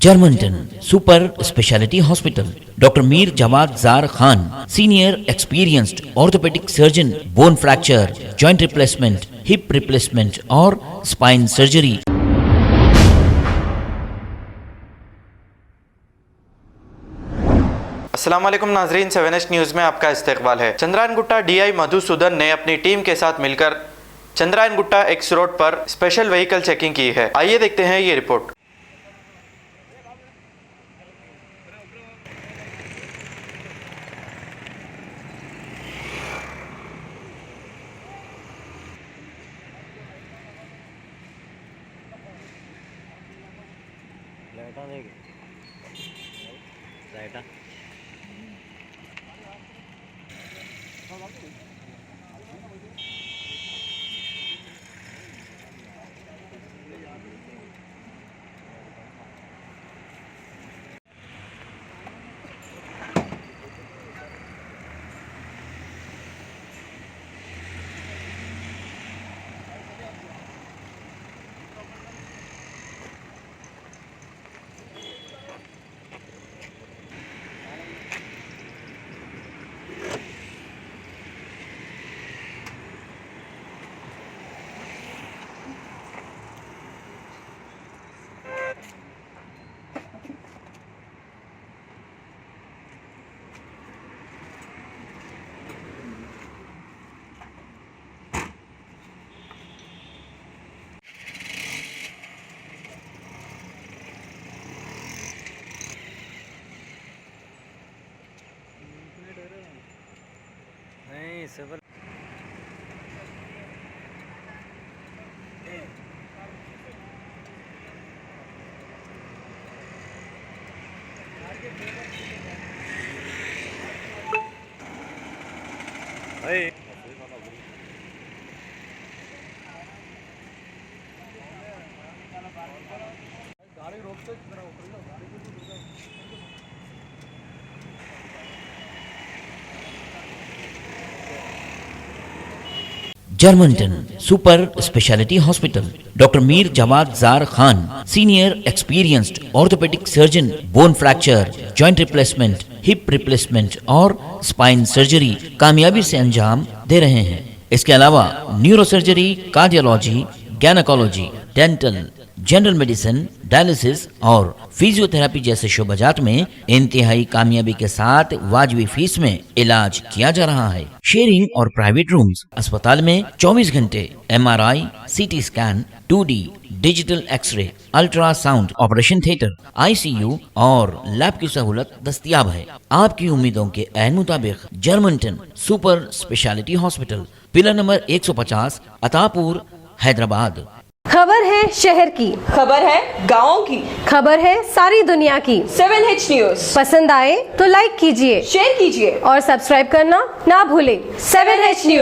Germanton super speciality hospital, doctor Mir Jawad Jar Khan, senior experienced orthopaedic surgeon, bone fracture, joint replacement, hip replacement और spine surgery. अस्सलाम वालेकुम नाजरीन, 7H news में आपका इस्तकबाल है। चंद्रायन गुट्टा डीआई मधुसूदन ने अपनी टीम के साथ मिलकर चंद्रायन गुट्टा एक्स रोड पर स्पेशल व्हीकल चेकिंग की है। आइए देखते हैं ये रिपोर्ट। नहीं सबर गाड़ी रोकते Germanten super speciality hospital, doctor Mir Jawad Jar Khan, senior experienced orthopaedic surgeon, bone fracture, joint replacement, hip replacement और स्पाइन सर्जरी कामयाबी से अंजाम दे रहे हैं। इसके अलावा neurosurgery, cardiology, gynaecology, dental, general medicine, dialysis और फिजियोथेरेपी जैसे शोबाजात में इंतहाई कामयाबी के साथ वाजबी फीस में इलाज किया जा रहा है। शेयरिंग और प्राइवेट रूम्स, अस्पताल में 24 घंटे MRI, CT scan, 2D digital x-ray, ultrasound, operation theatre, ICU और लैब की सहूलत दस्तयाब है। आपकी उम्मीदों के ऐन मुताबिक Germanten super speciality hospital, pillar number 150, Attapur, Hyderabad. खबर है शहर की, खबर है गाँव की, खबर है सारी दुनिया की। 7H न्यूज़ पसंद आए तो लाइक कीजिए, शेयर कीजिए और सब्सक्राइब करना ना भूलें। 7H news.